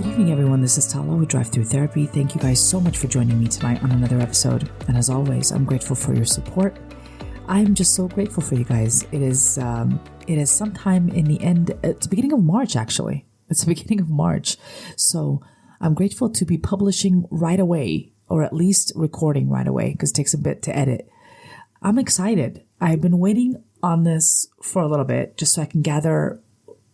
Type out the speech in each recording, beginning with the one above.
Good evening, everyone. This is Tala with Drive-thru Therapy. Thank you guys so much for joining me tonight on another episode. And as always, I'm grateful for your support. I'm just so grateful for you guys. It is sometime in the end. It's the beginning of March, actually. It's the beginning of March. So I'm grateful to be publishing right away, or at least recording right away, because it takes a bit to edit. I'm excited. I've been waiting on this for a little bit just so I can gather,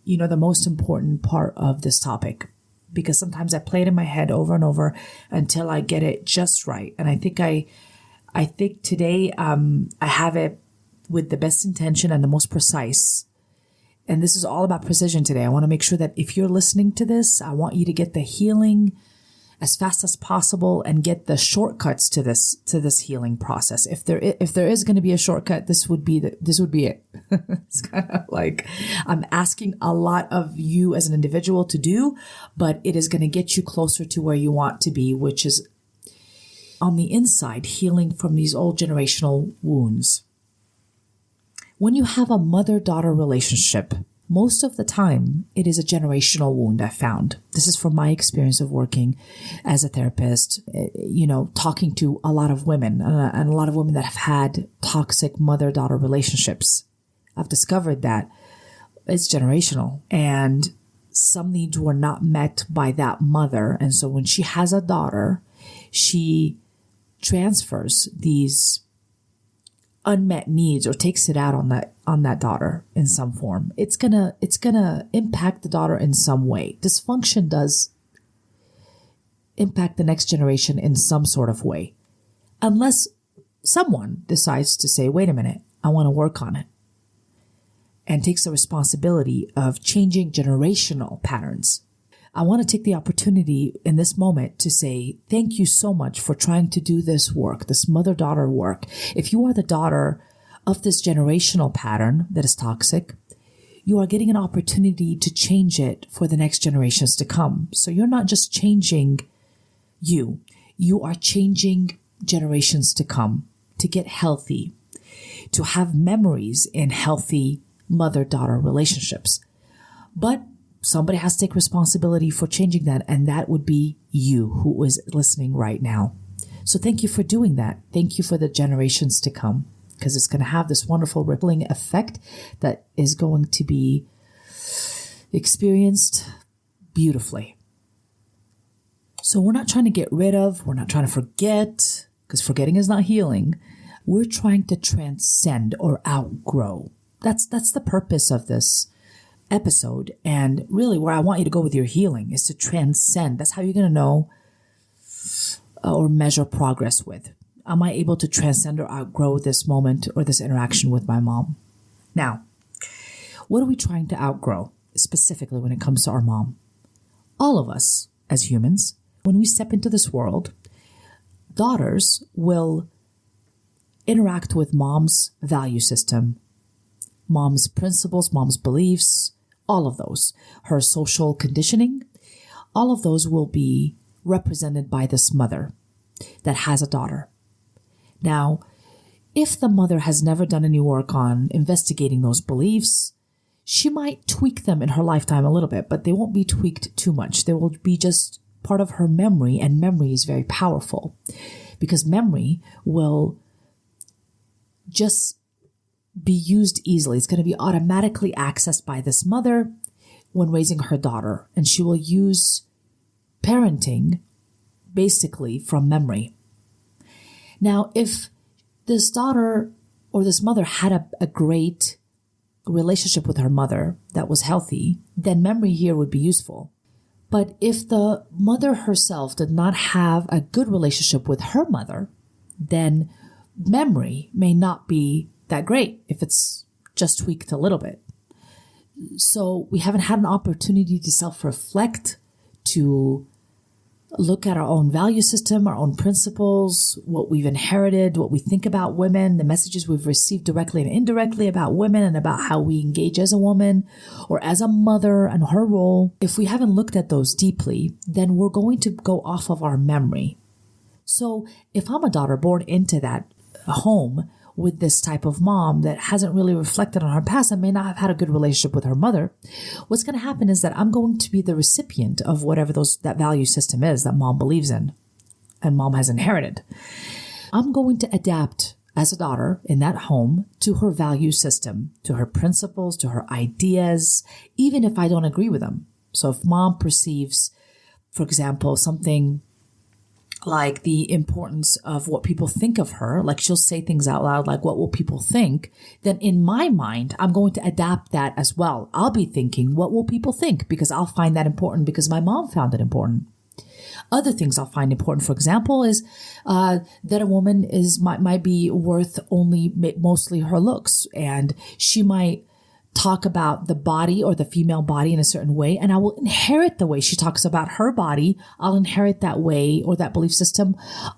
the most important part of this topic. Because sometimes I play it in my head over and over until I get it just right. And I think today I have it with the best intention and the most precise. And this is all about precision today. I want to make sure that if you're listening to this, I want you to get the healing as fast as possible and get the shortcuts to this healing process. If there is going to be a shortcut, this would be it. It's kind of like I'm asking a lot of you as an individual to do, but it is going to get you closer to where you want to be, which is on the inside, healing from these old generational wounds. When you have a mother-daughter relationship, most of the time, it is a generational wound, I found. This is from my experience of working as a therapist, talking to a lot of women and a lot of women that have had toxic mother-daughter relationships. I've discovered that it's generational and some needs were not met by that mother. And so when she has a daughter, she transfers these unmet needs or takes it out on that daughter in some form. It's gonna impact the daughter in some way. Dysfunction does impact the next generation in some sort of way, unless someone decides to say, wait a minute, I want to work on it, and takes the responsibility of changing generational patterns. I want to take the opportunity in this moment to say thank you so much for trying to do this work, this mother-daughter work. If you are the daughter of this generational pattern that is toxic, you are getting an opportunity to change it for the next generations to come. So you're not just changing you are changing generations to come, to get healthy, to have memories in healthy mother-daughter relationships. But somebody has to take responsibility for changing that, and that would be you who is listening right now. So thank you for doing that. Thank you for the generations to come, because it's going to have this wonderful rippling effect that is going to be experienced beautifully. So we're not trying to get rid of, we're not trying to forget, because forgetting is not healing. We're trying to transcend or outgrow. That's the purpose of this episode, and really where I want you to go with your healing is to transcend. That's how you're going to know or measure progress with. Am I able to transcend or outgrow this moment or this interaction with my mom? Now, what are we trying to outgrow specifically when it comes to our mom? All of us as humans, when we step into this world, daughters will interact with mom's value system, mom's principles, mom's beliefs, all of those, her social conditioning, all of those will be represented by this mother that has a daughter. Now, if the mother has never done any work on investigating those beliefs, she might tweak them in her lifetime a little bit, but they won't be tweaked too much. They will be just part of her memory, and memory is very powerful because memory will just be used easily. It's going to be automatically accessed by this mother when raising her daughter, and she will use parenting basically from memory. Now, if this daughter or this mother had a great relationship with her mother that was healthy, then memory here would be useful. But if the mother herself did not have a good relationship with her mother, then memory may not be that great if it's just tweaked a little bit. So we haven't had an opportunity to self-reflect, to look at our own value system, our own principles, what we've inherited, what we think about women, the messages we've received directly and indirectly about women and about how we engage as a woman or as a mother and her role. If we haven't looked at those deeply, then we're going to go off of our memory. So if I'm a daughter born into that home with this type of mom that hasn't really reflected on her past and may not have had a good relationship with her mother, what's going to happen is that I'm going to be the recipient of whatever that value system is that mom believes in and mom has inherited. I'm going to adapt as a daughter in that home to her value system, to her principles, to her ideas, even if I don't agree with them. So if mom perceives, for example, something like the importance of what people think of her, like she'll say things out loud like, what will people think? Then in my mind, I'm going to adapt that as well. I'll be thinking, what will people think? Because I'll find that important because my mom found it important. Other things I'll find important, for example, is that a woman might be worth only mostly her looks, and she might talk about the body or the female body in a certain way, and I will inherit the way she talks about her body. I'll inherit that way or that belief system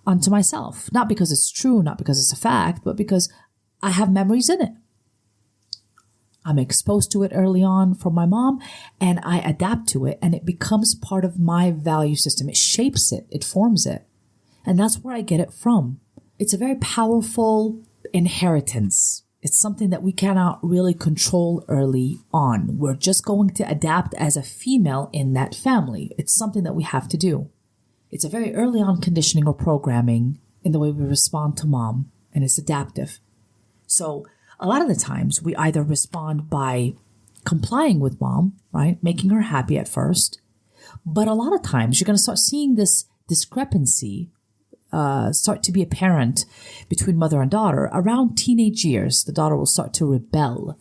onto myself. Not because it's true, not because it's a fact, but because I have memories in it. I'm exposed to it early on from my mom, and I adapt to it, and it becomes part of my value system. It shapes it, it forms it. And that's where I get it from. It's a very powerful inheritance. It's something that we cannot really control early on. We're just going to adapt as a female in that family. It's something that we have to do. It's a very early on conditioning or programming in the way we respond to mom, and it's adaptive. So a lot of the times we either respond by complying with mom, right? Making her happy at first. But a lot of times you're going to start seeing this discrepancy start to be apparent between mother and daughter around teenage years. The daughter will start to rebel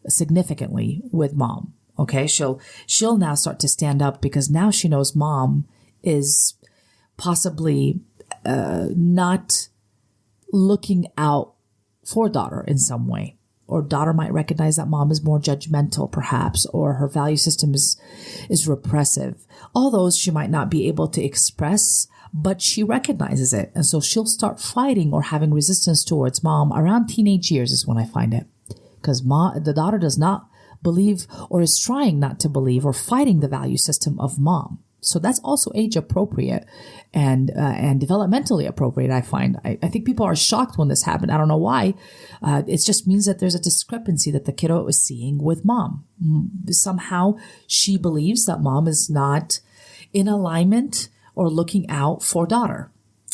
significantly with mom. Okay. She'll now start to stand up because now she knows mom is possibly not looking out for daughter in some way. Or daughter might recognize that mom is more judgmental, perhaps, or her value system is repressive. All those she might not be able to express, but she recognizes it. And so she'll start fighting or having resistance towards mom around teenage years is when I find it. Because the daughter does not believe or is trying not to believe or fighting the value system of mom. So that's also age appropriate and developmentally appropriate, I find. I think people are shocked when this happened. I don't know why. It just means that there's a discrepancy that the kiddo is seeing with mom. Somehow she believes that mom is not in alignment or looking out for daughter.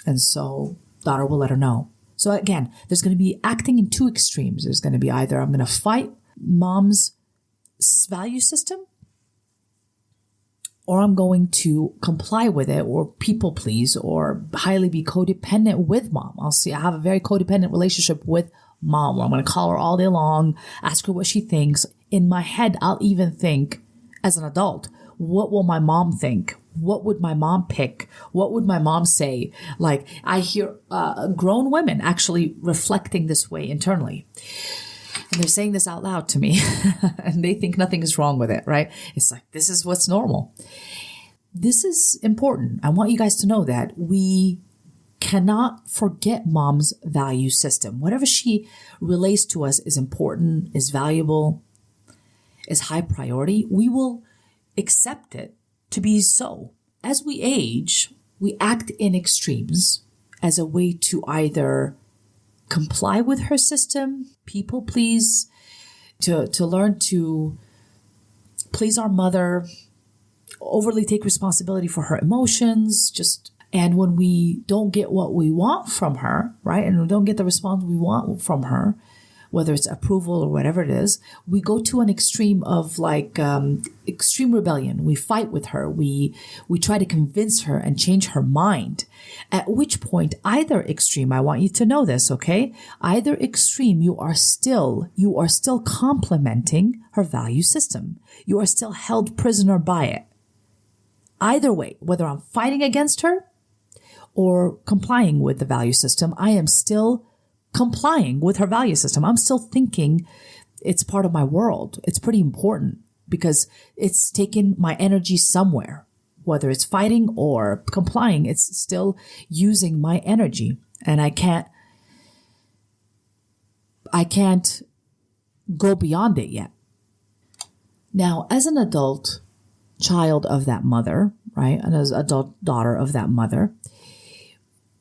And so daughter will let her know. So again, there's going to be acting in two extremes. There's going to be either I'm going to fight mom's value system, or I'm going to comply with it or people please or highly be codependent with mom. I have a very codependent relationship with mom where I'm going to call her all day long, ask her what she thinks. In my head, I'll even think as an adult, what will my mom think? What would my mom pick? What would my mom say? Like I hear grown women actually reflecting this way internally. And they're saying this out loud to me and they think nothing is wrong with it, right? It's like, this is what's normal. This is important. I want you guys to know that we cannot forget mom's value system. Whatever she relates to us is important, is valuable, is high priority. We will accept it to be so. As we age, we act in extremes as a way to either comply with her system, people please, to learn to please our mother, overly take responsibility for her emotions, and when we don't get what we want from her, right, and we don't get the response we want from her, whether it's approval or whatever it is, we go to an extreme of extreme rebellion. We fight with her. We try to convince her and change her mind. At which point, either extreme, I want you to know this, okay? Either extreme, you are still complementing her value system. You are still held prisoner by it. Either way, whether I'm fighting against her or complying with the value system, I am still complying with her value system. I'm still thinking it's part of my world. It's pretty important because it's taken my energy somewhere. Whether it's fighting or complying, it's still using my energy. And I can't go beyond it yet. Now, as an adult child of that mother, right, and as adult daughter of that mother,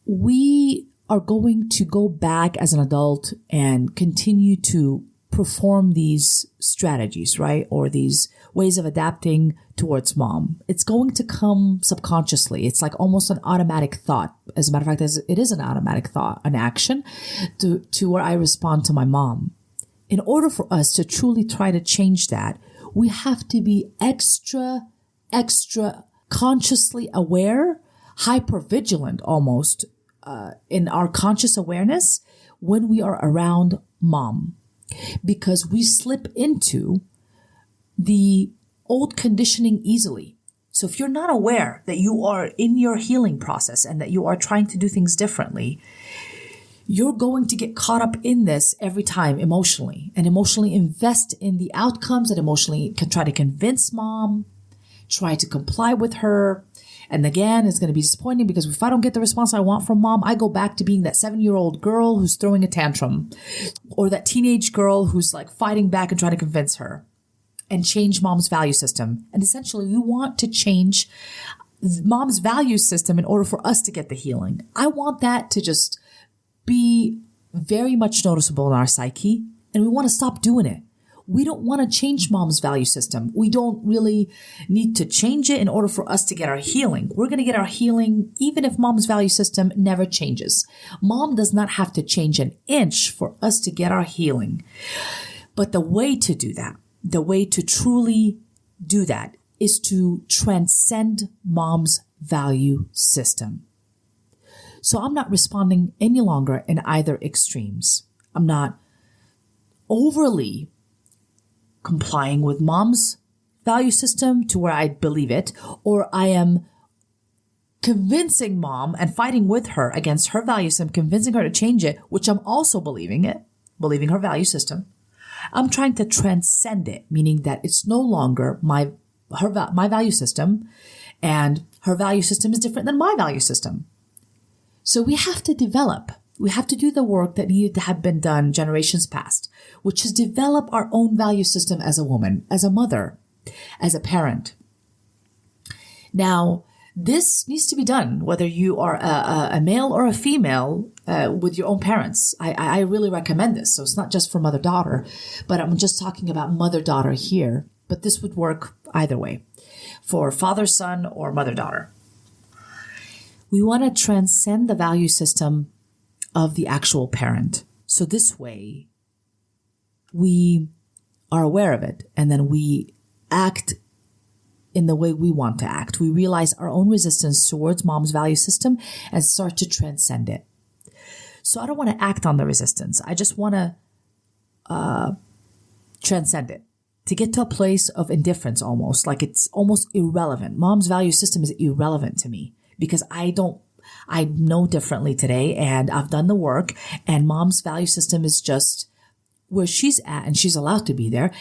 we are going to go back as an adult and continue to perform these strategies, right? Or these ways of adapting towards mom. It's going to come subconsciously. It's like almost an automatic thought. As a matter of fact, it is an automatic thought, an action to where I respond to my mom. In order for us to truly try to change that, we have to be extra consciously aware, hypervigilant almost, in our conscious awareness when we are around mom, because we slip into the old conditioning easily. So if you're not aware that you are in your healing process and that you are trying to do things differently, you're going to get caught up in this every time emotionally, and emotionally invest in the outcomes, and emotionally can try to convince mom, try to comply with her. And again, it's going to be disappointing because if I don't get the response I want from mom, I go back to being that 7-year-old girl who's throwing a tantrum, or that teenage girl who's like fighting back and trying to convince her and change mom's value system. And essentially, we want to change mom's value system in order for us to get the healing. I want that to just be very much noticeable in our psyche, and we want to stop doing it. We don't want to change mom's value system. We don't really need to change it in order for us to get our healing. We're going to get our healing even if mom's value system never changes. Mom does not have to change an inch for us to get our healing. But the way to do that, the way to truly do that, is to transcend mom's value system. So I'm not responding any longer in either extremes. I'm not overly complying with mom's value system to where I believe it, or I am convincing mom and fighting with her against her value system, convincing her to change it, which I'm also believing her value system. I'm trying to transcend it, meaning that it's no longer my value system, and her value system is different than my value system. So we have to do the work that needed to have been done generations past, which is develop our own value system as a woman, as a mother, as a parent. Now, this needs to be done whether you are a male or a female with your own parents. I really recommend this. So it's not just for mother-daughter, but I'm just talking about mother-daughter here. But this would work either way, for father-son or mother-daughter. We want to transcend the value system of the actual parent. So this way, we are aware of it, and then we act in the way we want to act. We realize our own resistance towards mom's value system and start to transcend it. So I don't want to act on the resistance. I just want to transcend it, to get to a place of indifference almost, like it's almost irrelevant. Mom's value system is irrelevant to me because I know differently today, and I've done the work, and mom's value system is just where she's at, and she's allowed to be there.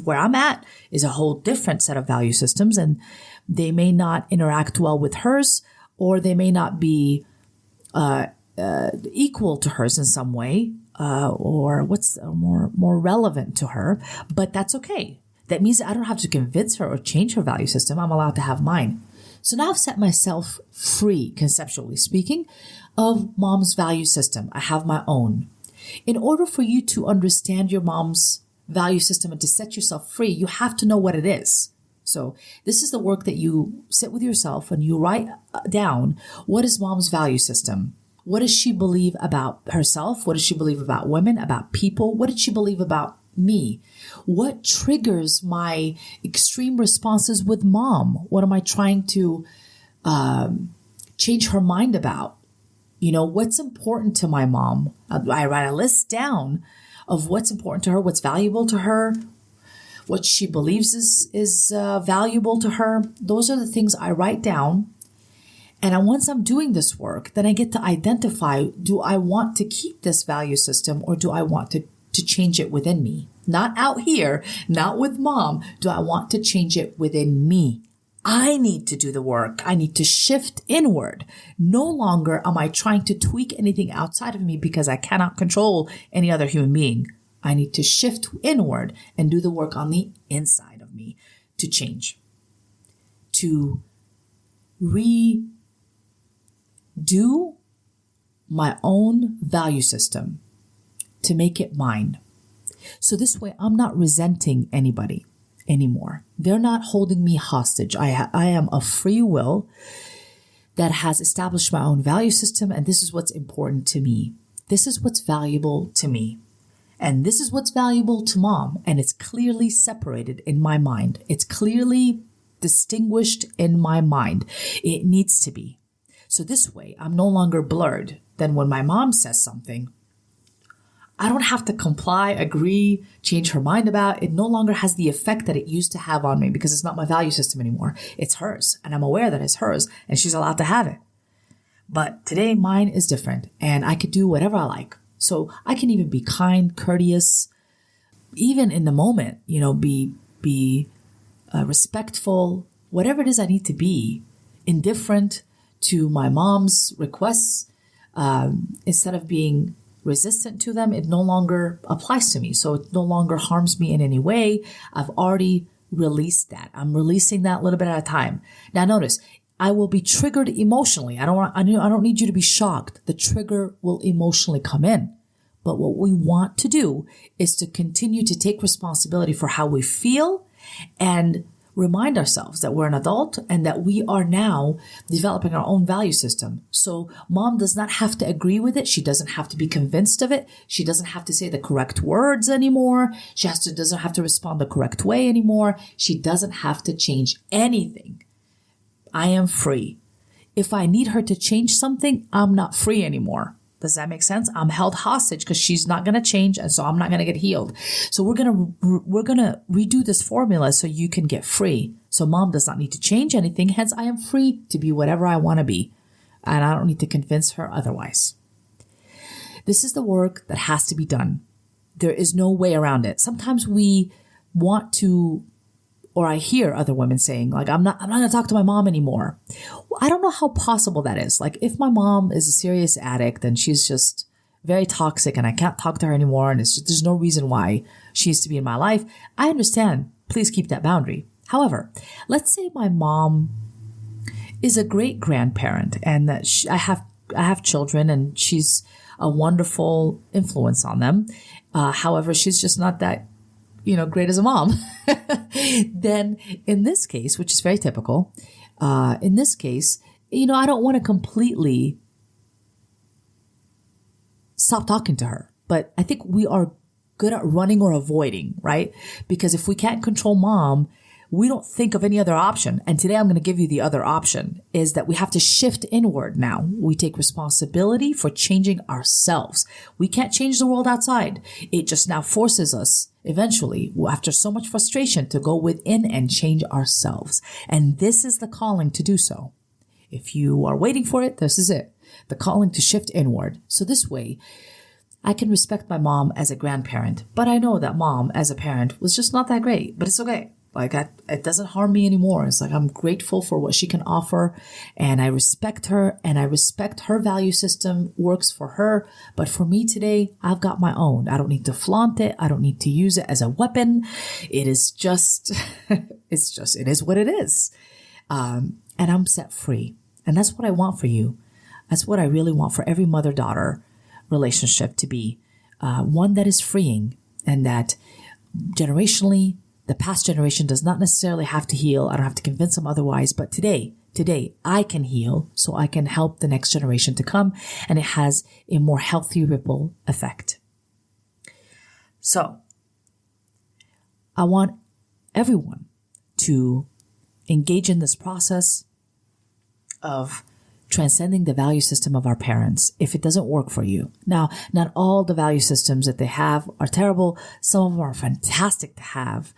Where I'm at is a whole different set of value systems, and they may not interact well with hers, or they may not be equal to hers in some way, or what's more relevant to her, but that's okay. That means I don't have to convince her or change her value system. I'm allowed to have mine. So now I've set myself free, conceptually speaking, of mom's value system. I have my own. In order for you to understand your mom's value system and to set yourself free, you have to know what it is. So this is the work that you sit with yourself and you write down, what is mom's value system? What does she believe about herself? What does she believe about women, about people? What did she believe about me? What triggers my extreme responses with mom? What am I trying to change her mind about? You know, what's important to my mom? I write a list down of what's important to her, what's valuable to her, what she believes is valuable to her. Those are the things I write down. And once I'm doing this work, then I get to identify, do I want to keep this value system, or do I want to change it within me? Not out here, not with mom. Do I want to change it within me? I need to do the work. I need to shift inward. No longer am I trying to tweak anything outside of me because I cannot control any other human being. I need to shift inward and do the work on the inside of me to change, to redo my own value system to make it mine. So this way, I'm not resenting anybody anymore. They're not holding me hostage. I am a free will that has established my own value system, and this is what's important to me. This is what's valuable to me. And this is what's valuable to mom, and it's clearly separated in my mind. It's clearly distinguished in my mind. It needs to be. So this way, I'm no longer blurred. Then when my mom says something, I don't have to comply, agree, change her mind about it. It no longer has the effect that it used to have on me because it's not my value system anymore. It's hers, and I'm aware that it's hers, and she's allowed to have it. But today, mine is different, and I could do whatever I like. So I can even be kind, courteous, even in the moment, be respectful, whatever it is I need to be, indifferent to my mom's requests. Instead of being resistant to them, it no longer applies to me. So it no longer harms me in any way. I've already released that. I'm releasing that a little bit at a time. Now notice, I will be triggered emotionally. I don't need you to be shocked. The trigger will emotionally come in. But what we want to do is to continue to take responsibility for how we feel and remind ourselves that we're an adult and that we are now developing our own value system. So mom does not have to agree with it. She doesn't have to be convinced of it. She doesn't have to say the correct words anymore. She doesn't have to respond the correct way anymore. She doesn't have to change anything. I am free. If I need her to change something, I'm not free anymore. Does that make sense? I'm held hostage because she's not going to change, and so I'm not going to get healed. So we're going to redo this formula so you can get free. So mom does not need to change anything. Hence, I am free to be whatever I want to be, and I don't need to convince her otherwise. This is the work that has to be done. There is no way around it. Sometimes we want to, or I hear other women saying, like, I'm not going to talk to my mom anymore. I don't know how possible that is. Like, if my mom is a serious addict and she's just very toxic and I can't talk to her anymore and there's no reason why she needs to be in my life, I understand. Please keep that boundary. However, let's say my mom is a great grandparent and that I have children and she's a wonderful influence on them. However, she's just not that great as a mom. Then in this case, which is very typical, in this case, I don't want to completely stop talking to her. But I think we are good at running or avoiding, right? Because if we can't control mom, we don't think of any other option. And today I'm going to give you the other option is that we have to shift inward now. We take responsibility for changing ourselves. We can't change the world outside. It just now forces us eventually, after so much frustration, to go within and change ourselves. And this is the calling to do so. If you are waiting for it, this is it. The calling to shift inward. So this way, I can respect my mom as a grandparent, but I know that mom as a parent was just not that great, but it's okay. Like, it doesn't harm me anymore. It's like I'm grateful for what she can offer, and I respect her, and I respect her value system works for her. But for me today, I've got my own. I don't need to flaunt it. I don't need to use it as a weapon. It is just, it is what it is. And I'm set free. And that's what I want for you. That's what I really want for every mother-daughter relationship to be. One that is freeing, and that generationally, the past generation does not necessarily have to heal. I don't have to convince them otherwise. But today, I can heal so I can help the next generation to come. And it has a more healthy ripple effect. So I want everyone to engage in this process of transcending the value system of our parents if it doesn't work for you. Now, not all the value systems that they have are terrible. Some of them are fantastic to have,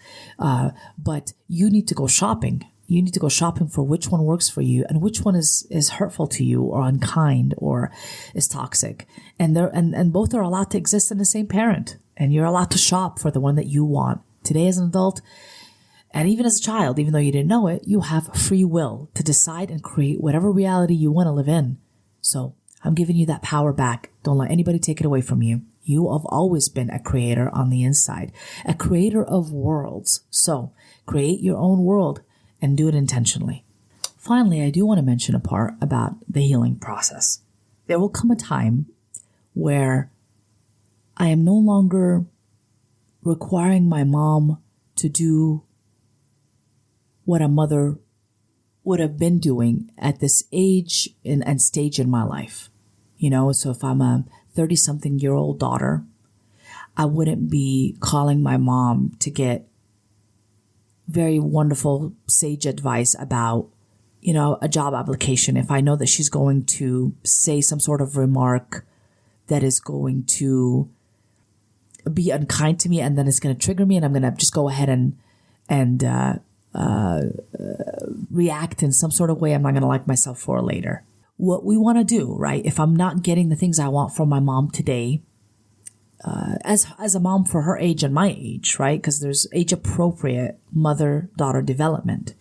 but you need to go shopping. You need to go shopping for which one works for you and which one is hurtful to you or unkind or is toxic. And both are allowed to exist in the same parent. And you're allowed to shop for the one that you want. Today as an adult, and even as a child, even though you didn't know it, you have free will to decide and create whatever reality you want to live in. So I'm giving you that power back. Don't let anybody take it away from you. You have always been a creator on the inside, a creator of worlds. So create your own world and do it intentionally. Finally, I do want to mention a part about the healing process. there will come a time where I am no longer requiring my mom to do what a mother would have been doing at this age and stage in my life. So if I'm a 30-something-year-old daughter, I wouldn't be calling my mom to get very wonderful, sage advice about, a job application if I know that she's going to say some sort of remark that is going to be unkind to me, and then it's going to trigger me, and I'm going to just go ahead and react in some sort of way I'm not going to like myself for later. What we want to do, right? If I'm not getting the things I want from my mom today, as a mom for her age and my age, right? Because there's age appropriate mother-daughter development.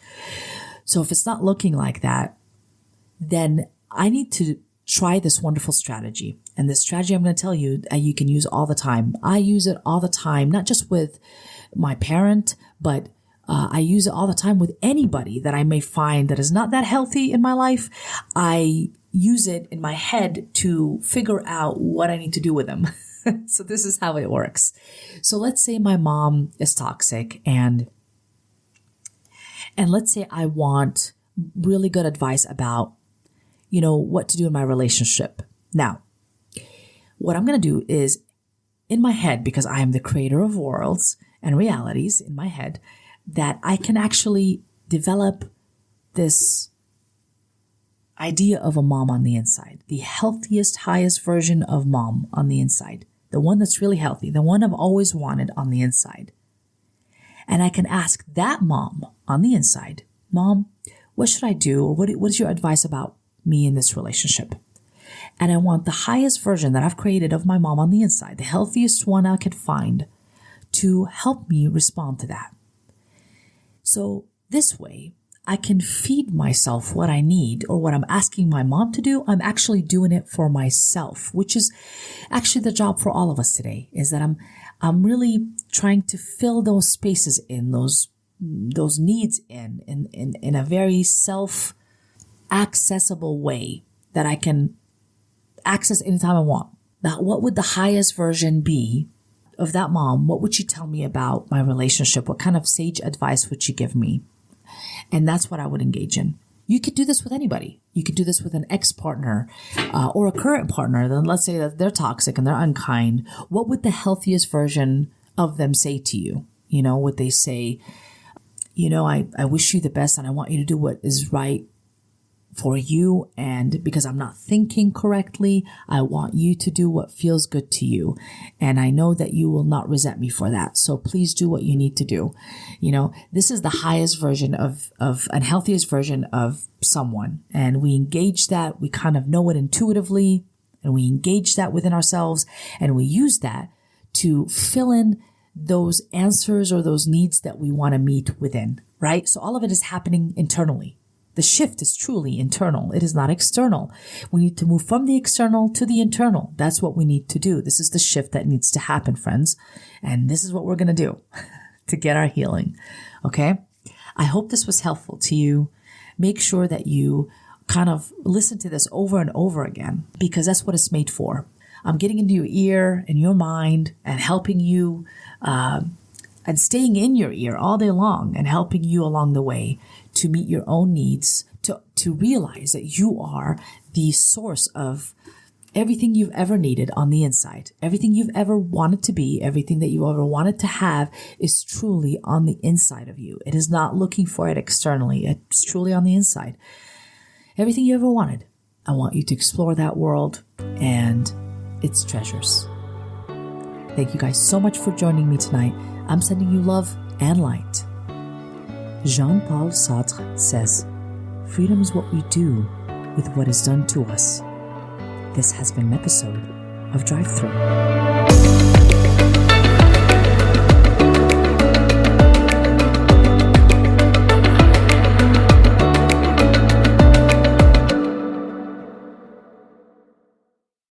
So if it's not looking like that, then I need to try this wonderful strategy. And this strategy I'm going to tell you, you can use all the time. I use it all the time, not just with my parent, but I use it all the time with anybody that I may find that is not that healthy in my life. I use it in my head to figure out what I need to do with them. So this is how it works. So let's say my mom is toxic and let's say I want really good advice about, what to do in my relationship. Now, what I'm going to do is in my head, because I am the creator of worlds and realities in my head, that I can actually develop this idea of a mom on the inside, the healthiest, highest version of mom on the inside, the one that's really healthy, the one I've always wanted on the inside. And I can ask that mom on the inside, Mom, what should I do? Or what is your advice about me in this relationship? And I want the highest version that I've created of my mom on the inside, the healthiest one I could find, to help me respond to that. So this way, I can feed myself what I need or what I'm asking my mom to do. I'm actually doing it for myself, which is actually the job for all of us today, is that I'm really trying to fill those spaces in, those needs in a very self-accessible way that I can access anytime I want. Now, what would the highest version be of that mom? What would she tell me about my relationship? What kind of sage advice would she give me? And that's what I would engage in. You could do this with anybody. You could do this with an ex-partner or a current partner. Then let's say that they're toxic and they're unkind. What would the healthiest version of them say to you? Would they say, I wish you the best and I want you to do what is right for you. And because I'm not thinking correctly, I want you to do what feels good to you. And I know that you will not resent me for that. So please do what you need to do. This is the highest version of and healthiest version of someone. And we engage that. We kind of know it intuitively, and we engage that within ourselves, and we use that to fill in those answers or those needs that we want to meet within, right? So all of it is happening internally. The shift is truly internal. It is not external. We need to move from the external to the internal. That's what we need to do. This is the shift that needs to happen, friends. And this is what we're going to do to get our healing. Okay? I hope this was helpful to you. Make sure that you kind of listen to this over and over again, because that's what it's made for. I'm getting into your ear and your mind and helping you and staying in your ear all day long and helping you along the way to meet your own needs, to realize that you are the source of everything you've ever needed on the inside. Everything you've ever wanted to be, everything that you ever wanted to have is truly on the inside of you. It is not looking for it externally. It's truly on the inside. Everything you ever wanted. I want you to explore that world and its treasures. Thank you guys so much for joining me tonight. I'm sending you love and light. Jean-Paul Sartre says, "Freedom is what we do with what is done to us." This has been an episode of Drive-thru.